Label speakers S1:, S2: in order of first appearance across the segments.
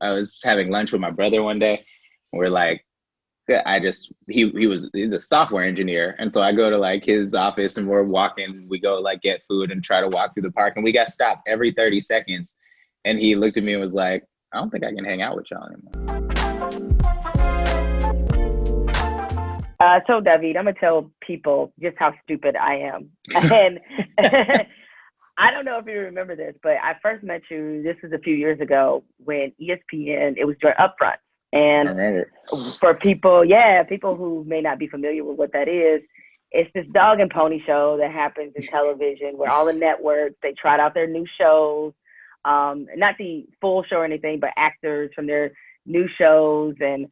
S1: I was having lunch with my brother one day. We're like, he's a software engineer, and so I go to like his office, and we're walking. We go like get food and try to walk through the park, and we got stopped every 30 seconds. And he looked at me and was like, "I don't think I can hang out with y'all anymore."
S2: So David, I'm gonna tell people just how stupid I am, and I don't know if you remember this, but I first met you. This was a few years ago when ESPN. It was during Upfront,
S1: I
S2: and
S1: remember.
S2: for people, yeah, people who may not be familiar with what that is, it's this dog and pony show that happens in television where all the networks they trot out their new shows, not the full show or anything, but actors from their new shows, and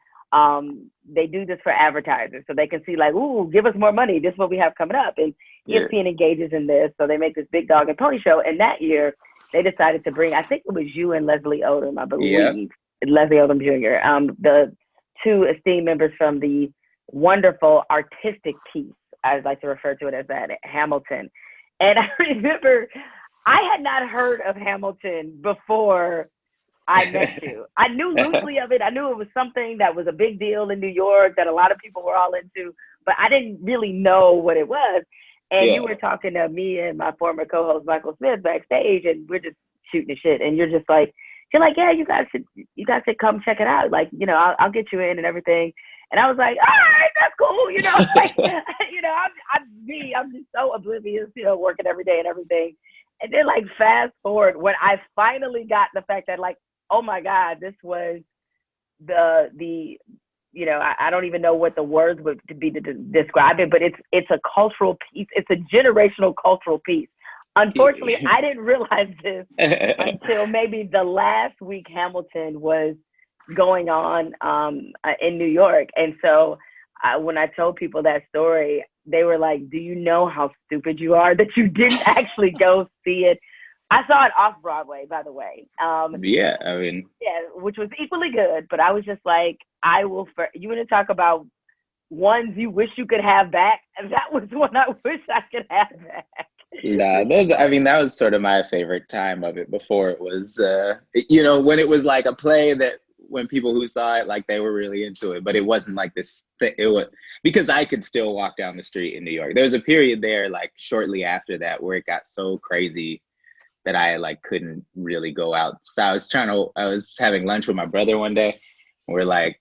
S2: they do this for advertisers so they can see like, ooh, give us more money. This is what we have coming up, and
S1: Yeah.
S2: ESPN engages in this, so they make this big dog and pony show. And that year, they decided to bring, I think it was you and Leslie Odom, I
S1: Yep.
S2: believe, Leslie Odom Jr., the two esteemed members from the wonderful artistic piece, I like to refer to it as that, Hamilton. And I remember I had not heard of Hamilton before I met you. I knew loosely of it. I knew it was something that was a big deal in New York that a lot of people were all into, but I didn't really know what it was. And you
S1: Yeah.
S2: were talking to me and my former co-host Michael Smith backstage, and we're just shooting the shit. And you're just like, you're like, yeah, you guys should come check it out. Like, you know, I'll get you in and everything. And I was like, all right, that's cool. You know, like, you know, I'm just so oblivious, you know, working every day and everything. And then like fast forward when I finally got the fact that like, oh my God, this was the you know, I don't even know what the words would be to describe it, but it's a cultural piece. It's a generational cultural piece. Unfortunately, I didn't realize this until maybe the last week Hamilton was going on in New York. And so when I told people that story, they were like, do you know how stupid you are that you didn't actually go see it? I saw it off Broadway, by the way.
S1: Yeah. I mean,
S2: Yeah, which was equally good. But I was just like, you want to talk about ones you wish you could have back? And that was one I wish I could have back.
S1: nah, those, I mean, that was sort of my favorite time of it before it was, you know, when it was like a play that when people who saw it, like they were really into it, but it wasn't like this thing. It was because I could still walk down the street in New York. There was a period there, like shortly after that, where it got so crazy that I like couldn't really go out. So I was having lunch with my brother one day. We're like,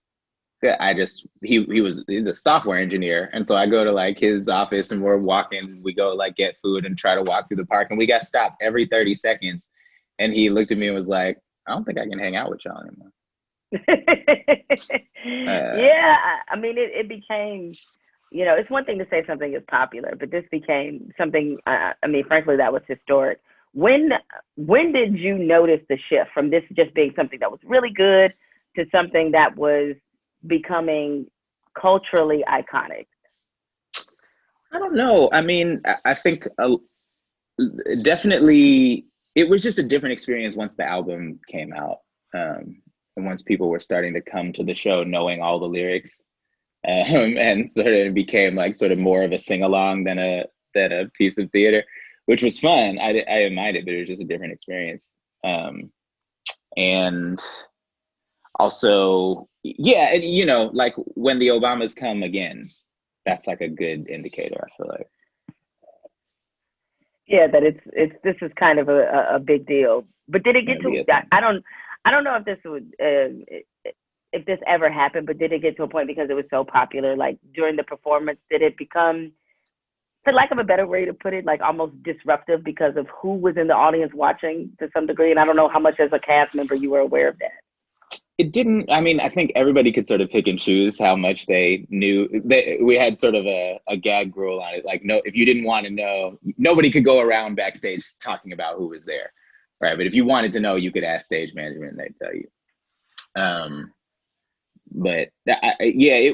S1: he's a software engineer, and so I go to like his office, and we're walking. We go like get food and try to walk through the park, and we got stopped every 30 seconds. And he looked at me and was like, "I don't think I can hang out with y'all anymore."
S2: Yeah, I mean, it became, you know, it's one thing to say something is popular, but this became something. I mean, frankly, that was historic. When when did you notice the shift from this just being something that was really good to something that was becoming culturally iconic?
S1: I don't know. I mean, I think definitely it was just a different experience once the album came out, and once people were starting to come to the show knowing all the lyrics, and sort of it became like sort of more of a sing along than a piece of theater, which was fun. I didn't mind it, but it was just a different experience. And also, yeah, and you know, like when the Obamas come again, that's like a good indicator. I feel like
S2: Yeah, that it's this is kind of a big deal. But did
S1: it's
S2: it get
S1: gonna be
S2: to?
S1: a thing.
S2: I don't know if this would if this ever happened, but did it get to a point because it was so popular? Like during the performance, did it become, for lack of a better way to put it, like almost disruptive because of who was in the audience watching to some degree? And I don't know how much as a cast member you were aware of that.
S1: It didn't. I mean, I think everybody could sort of pick and choose how much they knew. We had sort of a gag rule on it. Like, no, if you didn't want to know, nobody could go around backstage talking about who was there, right? But if you wanted to know, you could ask stage management, and they'd tell you. Um, but yeah,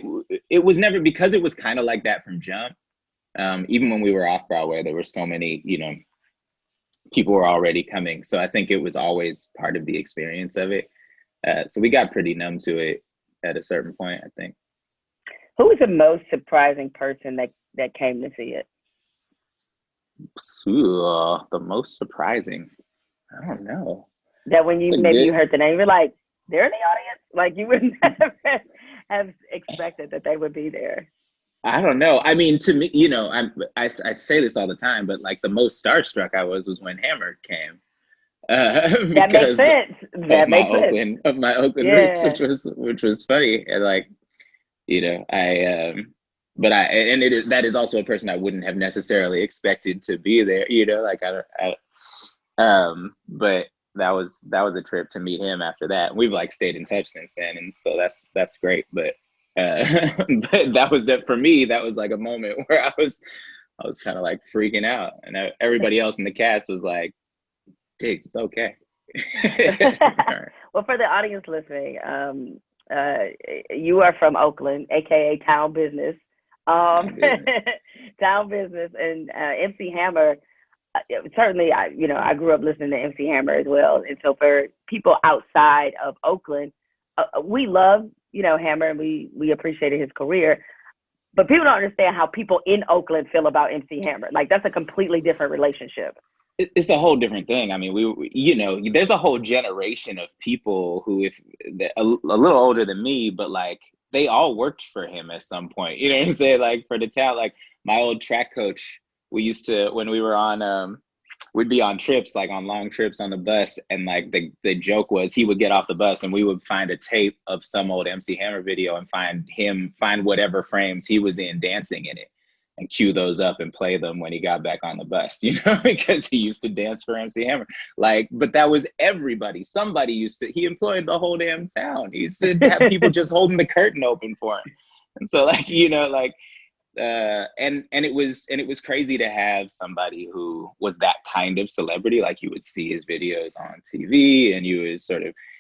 S1: it was never, because it was kind of like that from jump. Even when we were off Broadway, there were so many, you know, people were already coming. So I think it was always part of the experience of it. So we got pretty numb to it at a certain point, I think.
S2: Who was the most surprising person that came to see it?
S1: Ooh, the most surprising. I don't know.
S2: That when
S1: It's
S2: you
S1: a
S2: maybe
S1: good.
S2: you heard the name, you're like, they're in the audience. Like you wouldn't have expected that they would be there.
S1: I don't know. I mean, to me, I say this all the time, but like the most starstruck I was when Hammer came,
S2: That makes
S1: because
S2: sense.
S1: of
S2: That
S1: my
S2: makes sense.
S1: Oakland roots,
S2: Yeah.
S1: which was funny, and like, but that is also a person I wouldn't have necessarily expected to be there, like but that was a trip to meet him after that. We've like stayed in touch since then, and so that's great. But but that was it for me. That was like a moment where I was kind of like freaking out, and everybody else in the cast was like, "Diggs, it's okay."
S2: Well, for the audience listening, you are from Oakland, aka Town Business. Town Business, and MC Hammer. Certainly, I grew up listening to MC Hammer as well, and so for people outside of Oakland, we love Hammer, and we appreciated his career, but people don't understand how people in Oakland feel about MC Hammer. Like that's a completely different relationship.
S1: It's a whole different thing. I mean, there's a whole generation of people who, if a little older than me, but like they all worked for him at some point. You know what I'm saying? Like for the town, like my old track coach, we used to, when we were on, we'd be on trips, like on long trips on the bus, and like the joke was he would get off the bus and we would find a tape of some old MC Hammer video and find whatever frames he was in dancing in it, and cue those up and play them when he got back on the bus, because he used to dance for MC Hammer. Like, but that was everybody. Somebody he employed the whole damn town. He used to have people just holding the curtain open for him. And so like, and it was crazy to have somebody who was that kind of celebrity. Like you would see his videos on TV and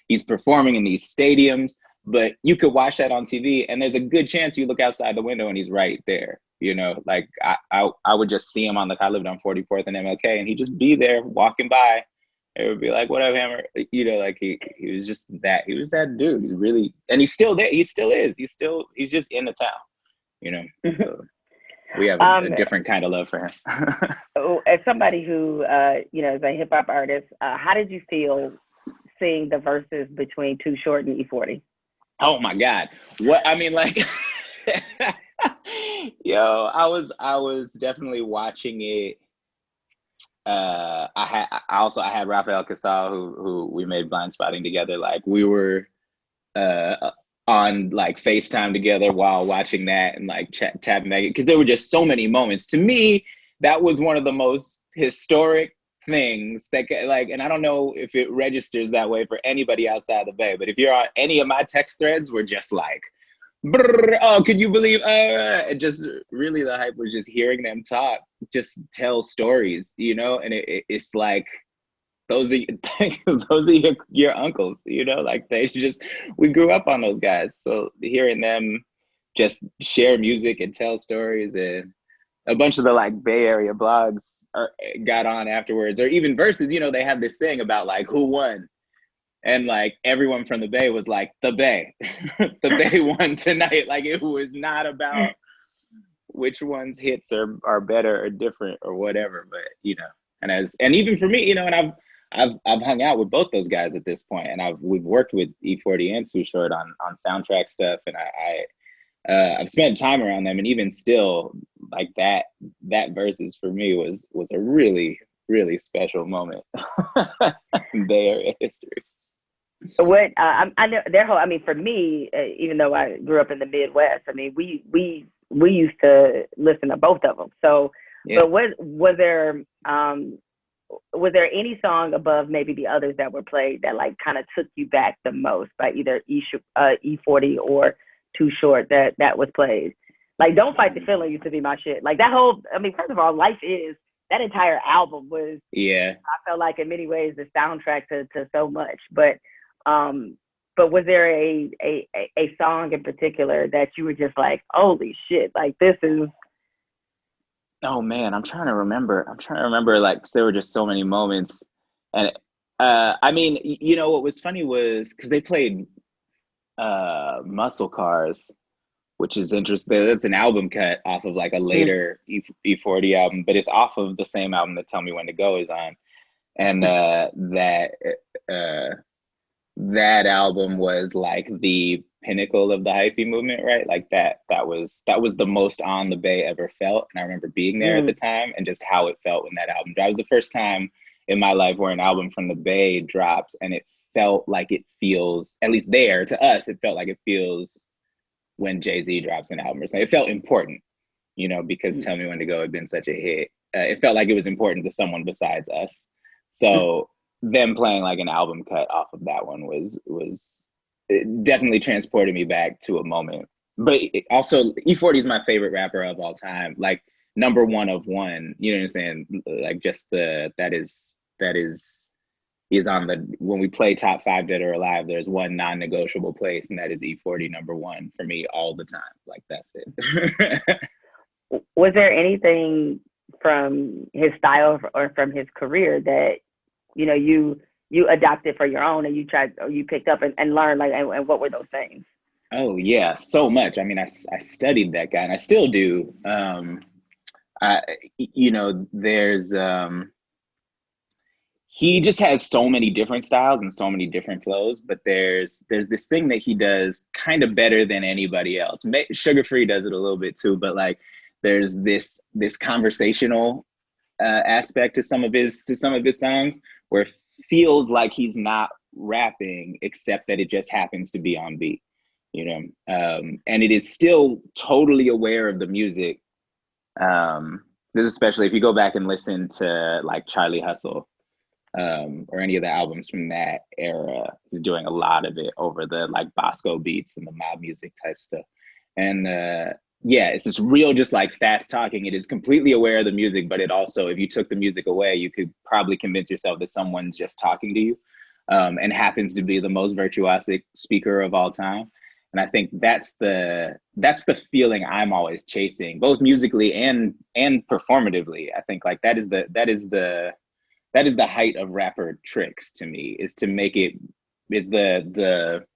S1: he's performing in these stadiums, but you could watch that on TV and there's a good chance you look outside the window and he's right there. Like I would just see him I lived on 44th and MLK, and he'd just be there walking by. It would be like, "What up, Hammer?" Like he was just that. He was that dude. He's really, and he's still there. He still is. He's just in the town. So we have a different kind of love for him.
S2: As somebody who, is a hip hop artist, how did you feel seeing the verses between Too Short and E40?
S1: Oh my God! What I mean, like. Yo, I was definitely watching it. I had Rafael Casal, who we made Blind Spotting together. Like we were on like FaceTime together while watching that, and like tapping that, because there were just so many moments. To me, that was one of the most historic things that, like, and I don't know if it registers that way for anybody outside the Bay, but if you're on any of my text threads, we're just like, oh, can you believe? And just really, the hype was just hearing them talk, just tell stories, and it's like those are your uncles, like we grew up on those guys. So hearing them just share music and tell stories, and a bunch of the like Bay Area blogs got on afterwards, or even Verzuz, they have this thing about like who won. And like everyone from the Bay was like, the Bay, the Bay won tonight. Like it was not about which one's hits are better or different or whatever. But and even for me, and I've hung out with both those guys at this point, and we've worked with E40 and Too Short on soundtrack stuff, and I've spent time around them, and even still, like that Verzuz for me was a really, really special moment in Bay Area history.
S2: What I know their whole. I mean, for me, even though I grew up in the Midwest, I mean, we used to listen to both of them. So, yeah. But was there any song above maybe the others that were played that like kind of took you back the most by either E40 or Too Short that was played? Like, Don't Fight the Feeling used to be my shit. Like that whole. I mean, first of all, Life Is. That entire album was. Yeah. I felt like in many ways the soundtrack to so much, but was there a song in particular that you were just like, holy shit, like this is.
S1: Oh man, I'm trying to remember, like, 'cause there were just so many moments. And I mean, what was funny was because they played Muscle Cars, which is interesting. That's an album cut off of like a later E40 album, but it's off of the same album that Tell Me When to Go is on. And that album was like the pinnacle of the hyphy movement, right? Like that was the most on the Bay ever felt. And I remember being there at the time and just how it felt when that album dropped. It was the first time in my life where an album from the Bay drops and it felt like it feels, at least there to us, it felt like it feels when Jay-Z drops an album or something. It felt important, you know, because Tell Me When to Go had been such a hit. It felt like it was important to someone besides us. So them playing like an album cut off of that one was it definitely transported me back to a moment. But also E40 is my favorite rapper of all time. Like number one of one, you know what I'm saying? Like just that is on the, when we play top 5 Dead or Alive, there's one non-negotiable place, and that is E40 number one for me all the time. Like that's it.
S2: Was there anything from his style or from his career that, you know, you adopted for your own and you tried, or you picked up and learned, like, and what were those things?
S1: Oh yeah, so much. I mean, I studied that guy and I still do. You know, there's, he just has so many different styles and so many different flows, but there's this thing that he does kind of better than anybody else. Sugar Free does it a little bit too, but like there's this conversational aspect to some of his songs where it feels like he's not rapping, except that it just happens to be on beat, you know. And it is still totally aware of the music. This especially if you go back and listen to like Charlie Hustle, or any of the albums from that era. He's doing a lot of it over the like Bosco beats and the mob music type stuff. And yeah, it's this real, just like fast talking. It is completely aware of the music, but it also, if you took the music away, you could probably convince yourself that someone's just talking to you, and happens to be the most virtuosic speaker of all time. And I think that's the feeling I'm always chasing, both musically and performatively. I think like that is the height of rapper tricks to me, is to make it, is the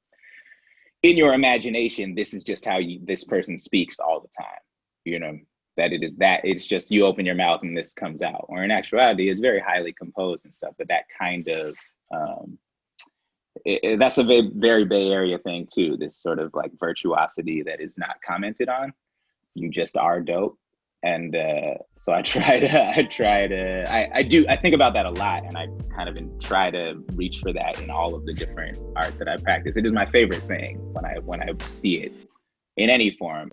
S1: in your imagination, this is just how this person speaks all the time, you know, that it's just, you open your mouth and this comes out. Or in actuality, it's very highly composed and stuff, but that kind of, that's a very, very Bay Area thing too, this sort of like virtuosity that is not commented on. You just are dope. And so I think about that a lot, and I kind of try to reach for that in all of the different art that I practice. It is my favorite thing when I see it in any form.